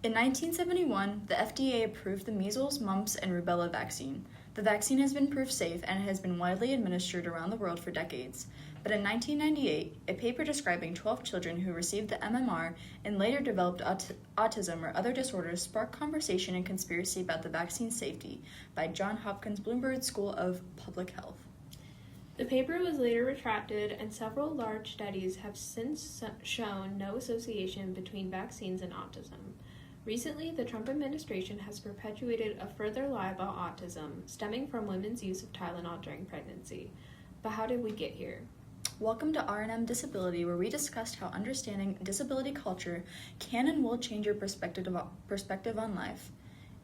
In 1971, the FDA approved the measles, mumps, and rubella vaccine. The vaccine has been proved safe and has been widely administered around the world for decades. But in 1998, a paper describing 12 children who received the MMR and later developed autism or other disorders sparked conversation and conspiracy about the vaccine's safety by Johns Hopkins Bloomberg School of Public Health. The paper was later retracted, and several large studies have since shown no association between vaccines and autism. Recently, the Trump administration has perpetuated a further lie about autism, stemming from women's use of Tylenol during pregnancy. But how did we get here? Welcome to R+M Disability, where we discussed how understanding disability culture can and will change your perspective on life.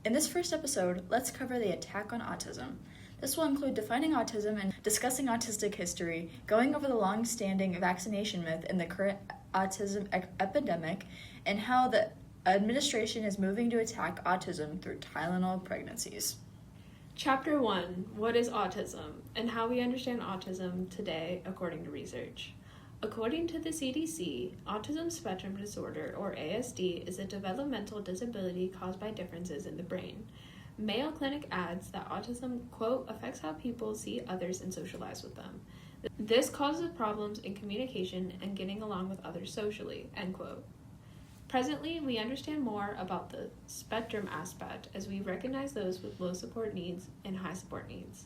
In this first episode, let's cover the attack on autism. This will include defining autism and discussing autistic history, going over the long-standing vaccination myth in the current autism epidemic, and how the administration is moving to attack autism through Tylenol pregnancies. Chapter 1, What is Autism, and how we understand autism today according to research. According to the CDC, autism spectrum disorder, or ASD, is a developmental disability caused by differences in the brain. Mayo Clinic adds that autism, quote, affects how people see others and socialize with them. This causes problems in communication and getting along with others socially, end quote. Presently, we understand more about the spectrum aspect as we recognize those with low support needs and high support needs.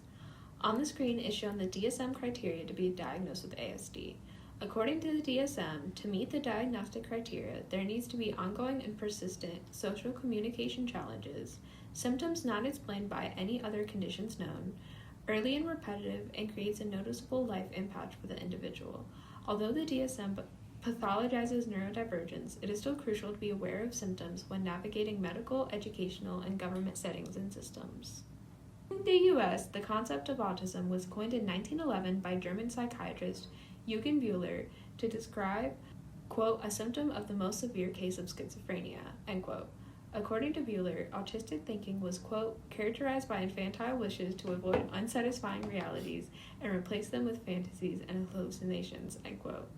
On the screen is shown the DSM criteria to be diagnosed with ASD. According to the DSM, to meet the diagnostic criteria, there needs to be ongoing and persistent social communication challenges, symptoms not explained by any other conditions known, early and repetitive, and creates a noticeable life impact for the individual. Although the DSM pathologizes neurodivergence, it is still crucial to be aware of symptoms when navigating medical, educational, and government settings and systems. In the U.S., the concept of autism was coined in 1911 by German psychiatrist Eugen Buehler to describe, quote, a symptom of the most severe case of schizophrenia, end quote. According to Buehler, autistic thinking was, quote, characterized by infantile wishes to avoid unsatisfying realities and replace them with fantasies and hallucinations, end quote.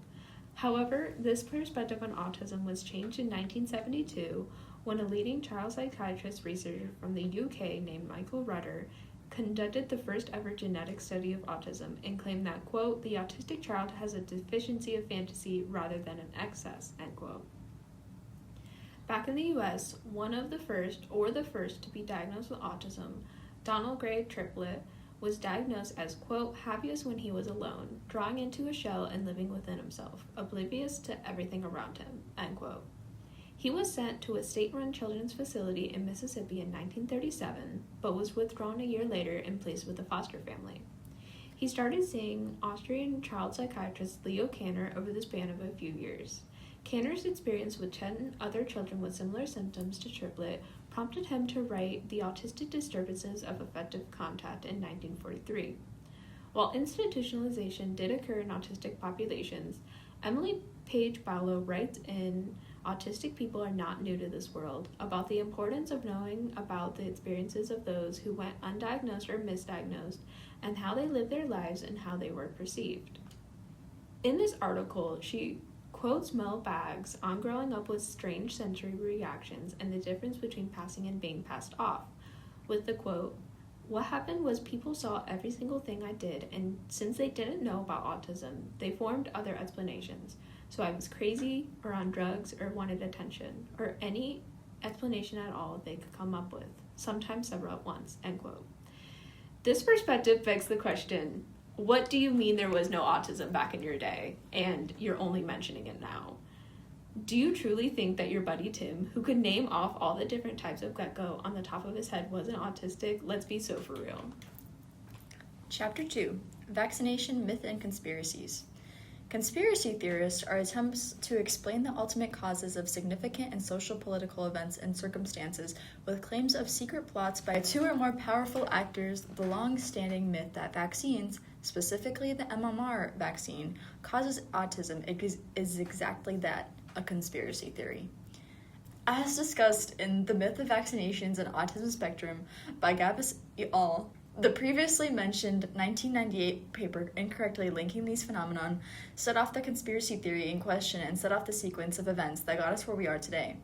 However, this perspective on autism was changed in 1972 when a leading child psychiatrist researcher from the UK named Michael Rudder conducted the first ever genetic study of autism and claimed that, quote, the autistic child has a deficiency of fantasy rather than an excess, end quote. Back in the US, one of the first, or the first, to be diagnosed with autism, Donald Gray Triplett, was diagnosed as, quote, happiest when he was alone, drawing into a shell and living within himself, oblivious to everything around him, end quote. He was sent to a state-run children's facility in Mississippi in 1937, but was withdrawn a year later and placed with a foster family. He started seeing Austrian child psychiatrist Leo Kanner over the span of a few years. Kanner's experience with 10 other children with similar symptoms to Triplett prompted him to write The Autistic Disturbances of Affective Contact in 1943. While institutionalization did occur in autistic populations, Emily Page Barlow writes in Autistic People Are Not New to This World about the importance of knowing about the experiences of those who went undiagnosed or misdiagnosed and how they lived their lives and how they were perceived. In this article, she quotes Mel Baggs on growing up with strange sensory reactions and the difference between passing and being passed off, with the quote, what happened was people saw every single thing I did, and since they didn't know about autism, they formed other explanations. So I was crazy, or on drugs, or wanted attention, or any explanation at all they could come up with, sometimes several at once, end quote. This perspective begs the question, what do you mean there was no autism back in your day, and you're only mentioning it now? Do you truly think that your buddy Tim, who could name off all the different types of gecko on the top of his head, wasn't autistic? Let's be so for real. Chapter 2, Vaccination, Myth, and Conspiracies. Conspiracy theorists are attempts to explain the ultimate causes of significant and social political events and circumstances with claims of secret plots by two or more powerful actors. The long-standing myth that vaccines, specifically the MMR vaccine, causes autism is exactly that, a conspiracy theory. As discussed in The Myth of Vaccinations and Autism Spectrum by Gabus et al., the previously mentioned 1998 paper incorrectly linking these phenomenon set off the conspiracy theory in question and set off the sequence of events that got us where we are today.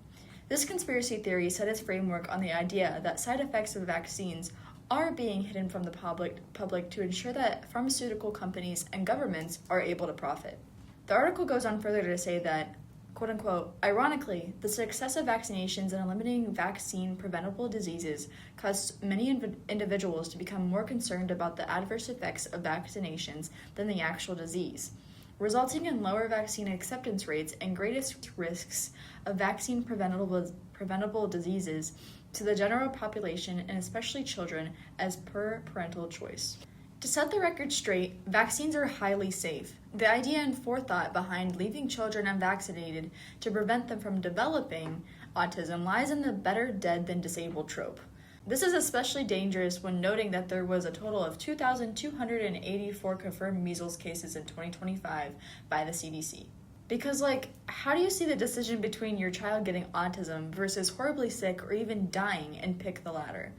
This conspiracy theory set its framework on the idea that side effects of vaccines are being hidden from the public to ensure that pharmaceutical companies and governments are able to profit. The article goes on further to say that, quote unquote, ironically, the success of vaccinations in eliminating vaccine-preventable diseases caused many individuals to become more concerned about the adverse effects of vaccinations than the actual disease, resulting in lower vaccine acceptance rates and greatest risks of vaccine-preventable diseases to the general population and especially children as per parental choice. To set the record straight, vaccines are highly safe. The idea and forethought behind leaving children unvaccinated to prevent them from developing autism lies in the better dead than disabled trope. This is especially dangerous when noting that there was a total of 2,284 confirmed measles cases in 2025 by the CDC. Because, how do you see the decision between your child getting autism versus horribly sick or even dying and pick the latter?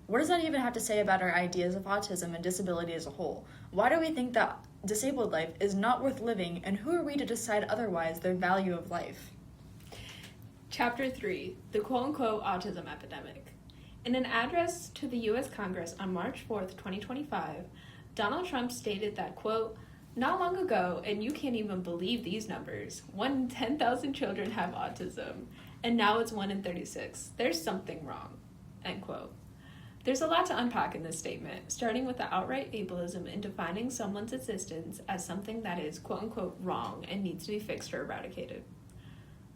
What does that even have to say about our ideas of autism and disability as a whole? Why do we think that disabled life is not worth living, and who are we to decide otherwise their value of life? Chapter 3, the quote-unquote autism epidemic. In an address to the U.S. Congress on March 4th, 2025, Donald Trump stated that, quote, not long ago, and you can't even believe these numbers, 1 in 10,000 children have autism, and now it's 1 in 36. There's something wrong, end quote. There's a lot to unpack in this statement, starting with the outright ableism in defining someone's existence as something that is quote-unquote wrong and needs to be fixed or eradicated.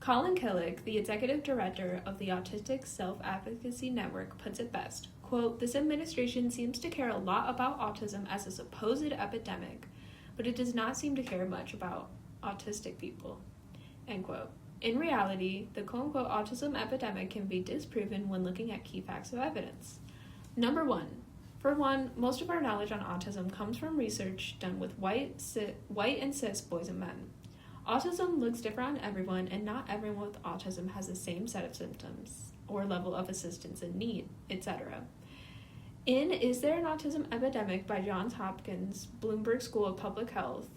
Colin Killick, the executive director of the Autistic Self-Advocacy Network, puts it best, quote, this administration seems to care a lot about autism as a supposed epidemic, but it does not seem to care much about autistic people, end quote. In reality, the quote-unquote autism epidemic can be disproven when looking at key facts of evidence. Number 1. For one, most of our knowledge on autism comes from research done with white and cis boys and men. Autism looks different on everyone, and not everyone with autism has the same set of symptoms or level of assistance and need, etc. In Is There an Autism Epidemic by Johns Hopkins Bloomberg School of Public Health,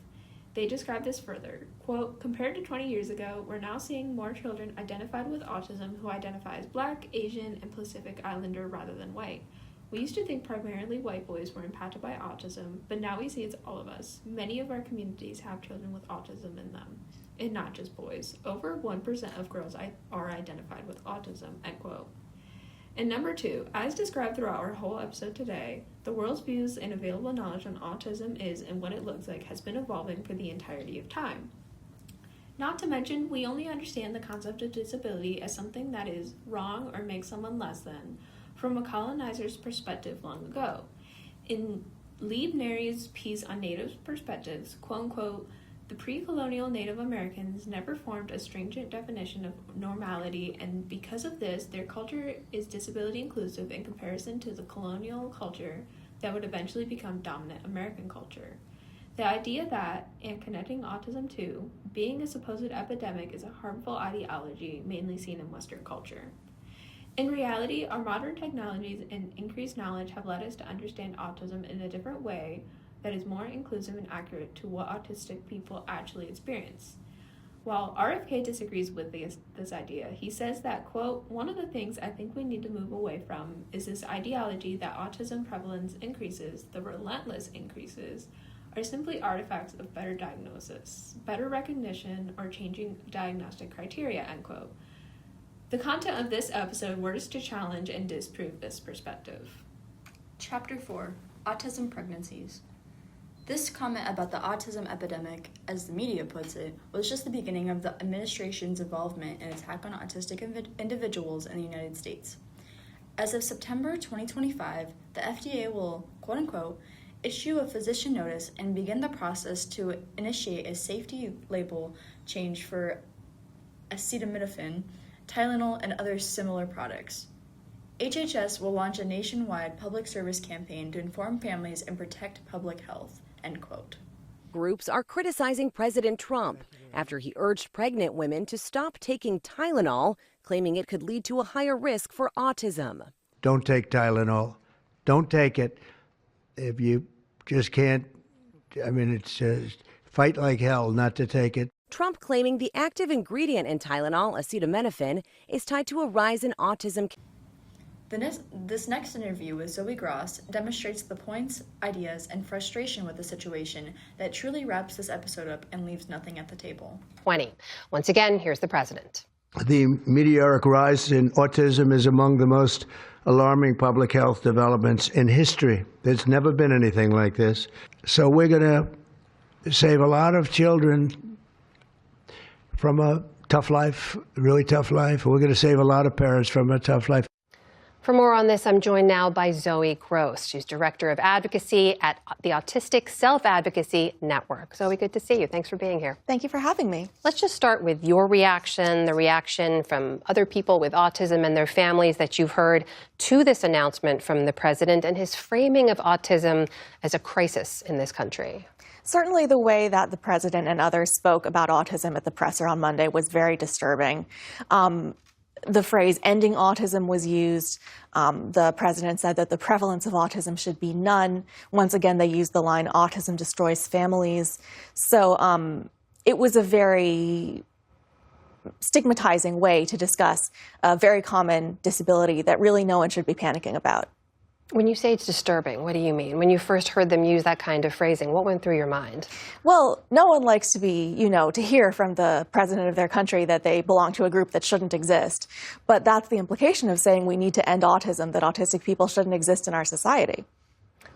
they describe this further. Quote, compared to 20 years ago, we're now seeing more children identified with autism who identify as Black, Asian, and Pacific Islander rather than white. We used to think primarily white boys were impacted by autism, but now we see it's all of us. Many of our communities have children with autism in them, and not just boys. Over 1% of girls are identified with autism, end quote. And number 2, as described throughout our whole episode today, the world's views and available knowledge on autism is and what it looks like has been evolving for the entirety of time. Not to mention, we only understand the concept of disability as something that is wrong or makes someone less than from a colonizer's perspective long ago. In Lieb Nary's piece on Native perspectives, quote-unquote, the pre-colonial Native Americans never formed a stringent definition of normality, and because of this, their culture is disability inclusive in comparison to the colonial culture that would eventually become dominant American culture. The idea that, and connecting autism to, being a supposed epidemic is a harmful ideology mainly seen in Western culture. In reality, our modern technologies and increased knowledge have led us to understand autism in a different way that is more inclusive and accurate to what autistic people actually experience. While RFK disagrees with this idea, he says that, quote, one of the things I think we need to move away from is this ideology that autism prevalence increases, the relentless increases, are simply artifacts of better diagnosis, better recognition, or changing diagnostic criteria, end quote. The content of this episode works to challenge and disprove this perspective. Chapter 4, Autism Pregnancies. This comment about the autism epidemic, as the media puts it, was just the beginning of the administration's involvement in attack on autistic individuals in the United States. As of September 2025, the FDA will, quote-unquote, issue a physician notice and begin the process to initiate a safety label change for acetaminophen, Tylenol, and other similar products. HHS will launch a nationwide public service campaign to inform families and protect public health, end quote. Groups are criticizing President Trump after he urged pregnant women to stop taking Tylenol, claiming it could lead to a higher risk for autism. Don't take Tylenol. Don't take it. If you just can't, it's fight like hell not to take it. Trump claiming the active ingredient in Tylenol, acetaminophen, is tied to a rise in autism. This next interview with Zoe Gross demonstrates the points, ideas, and frustration with the situation that truly wraps this episode up and leaves nothing at the table. 20. Once again, here's the president. The meteoric rise in autism is among the most alarming public health developments in history. There's never been anything like this. So we're going to save a lot of children from a tough life, really tough life. We're going to save a lot of parents from a tough life. For more on this, I'm joined now by Zoe Gross. She's Director of Advocacy at the Autistic Self-Advocacy Network. Zoe, good to see you. Thanks for being here. Thank you for having me. Let's just start with your reaction, the reaction from other people with autism and their families that you've heard to this announcement from the president and his framing of autism as a crisis in this country. Certainly the way that the president and others spoke about autism at the presser on Monday was very disturbing. The phrase ending autism was used. The president said that the prevalence of autism should be none. Once again, they used the line, autism destroys families. So it was a very stigmatizing way to discuss a very common disability that really no one should be panicking about. When you say it's disturbing, what do you mean? When you first heard them use that kind of phrasing, what went through your mind? Well, no one likes to be, to hear from the president of their country that they belong to a group that shouldn't exist. But that's the implication of saying we need to end autism, that autistic people shouldn't exist in our society.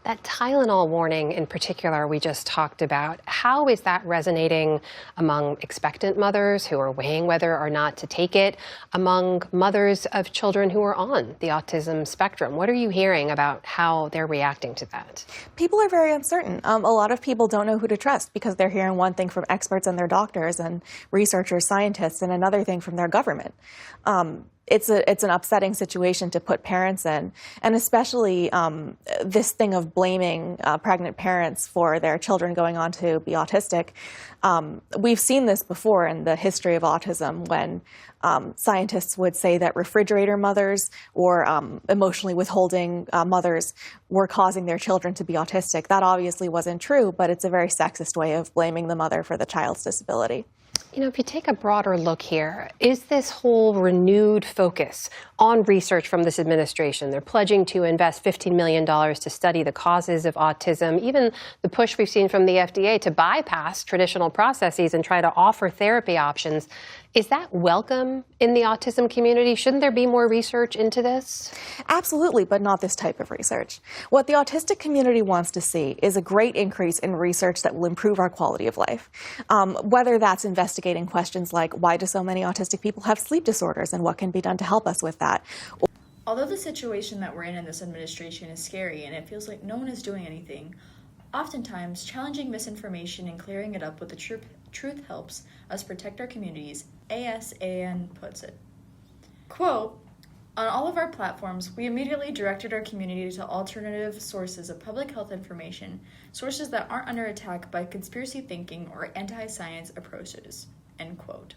That Tylenol warning in particular we just talked about, how is that resonating among expectant mothers who are weighing whether or not to take it, among mothers of children who are on the autism spectrum? What are you hearing about how they're reacting to that? People are very uncertain. A lot of people don't know who to trust because they're hearing one thing from experts and their doctors and researchers, scientists, and another thing from their government. It's an upsetting situation to put parents in, and especially this thing of blaming pregnant parents for their children going on to be autistic. We've seen this before in the history of autism when scientists would say that refrigerator mothers or emotionally withholding mothers were causing their children to be autistic. That obviously wasn't true, but it's a very sexist way of blaming the mother for the child's disability. If you take a broader look here, is this whole renewed focus on research from this administration? They're pledging to invest $15 million to study the causes of autism, even the push we've seen from the FDA to bypass traditional processes and try to offer therapy options. Is that welcome in the autism community? Shouldn't there be more research into this? Absolutely, but not this type of research. What the autistic community wants to see is a great increase in research that will improve our quality of life. Whether that's investigating questions like, why do so many autistic people have sleep disorders and what can be done to help us with that? Although the situation that we're in this administration is scary and it feels like no one is doing anything, oftentimes challenging misinformation and clearing it up with the truth helps us protect our communities, ASAN puts it. Quote, on all of our platforms, we immediately directed our community to alternative sources of public health information, sources that aren't under attack by conspiracy thinking or anti-science approaches, end quote.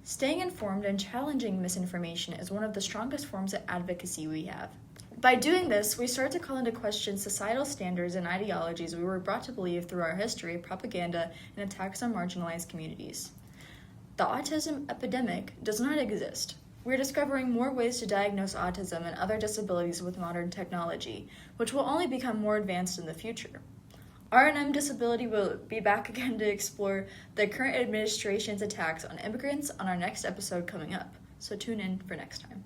Staying informed and challenging misinformation is one of the strongest forms of advocacy we have. By doing this, we start to call into question societal standards and ideologies we were brought to believe through our history, propaganda, and attacks on marginalized communities. The autism epidemic does not exist. We're discovering more ways to diagnose autism and other disabilities with modern technology, which will only become more advanced in the future. R+M Disability will be back again to explore the current administration's attacks on immigrants on our next episode coming up, so tune in for next time.